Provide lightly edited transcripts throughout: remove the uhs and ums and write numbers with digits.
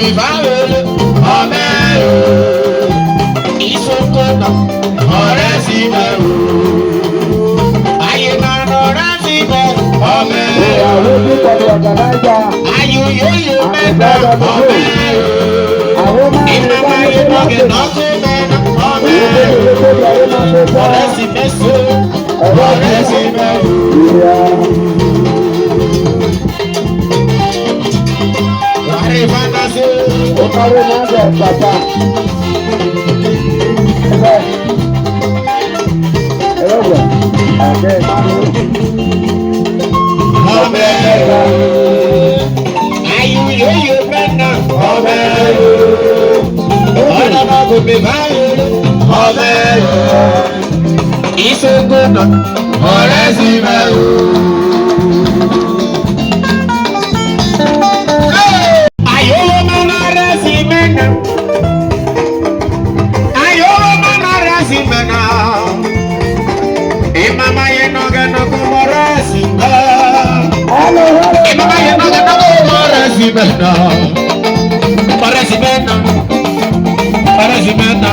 mi fáwọn ọmọ ìsokòtò ọ̀rẹ́ sí bẹ̀rù ayé máa rọra sí bẹ̀rù ọmọ ayòyòyò mẹ́ta ọmọ ìmọ̀mọ́ ayé mọ́gẹ̀ náà sí mẹ́ta ọmọ ọ̀rẹ́ sí mẹ́sọ̀ ọ̀rẹ́ sí bẹ̀rù. Okare nage papa. Ewe. Ade manu. Ọbẹ̀ ayú yóyó mẹ́ta ọbẹ̀ ọ̀dọ́mọ kò bí báyìí ọbẹ̀ ìṣègùnà ọ̀rẹ́ sí mẹ́rù. Ayọ̀wọ̀ mọ́nà rẹ̀ sí mẹ́ta ayọ̀wọ̀ mọ́nà rẹ̀ sí mẹ́ta ìmàmá yẹn nọ́gẹ̀ nọ́kọ̀ mọ́ rẹ̀ sí mẹ́ta. Imama ye no gana go Marazimena, Marazimena, Marazimena,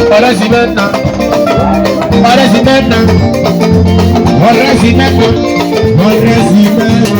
Marazimena, Marazimena, Marazimena, Marazimena.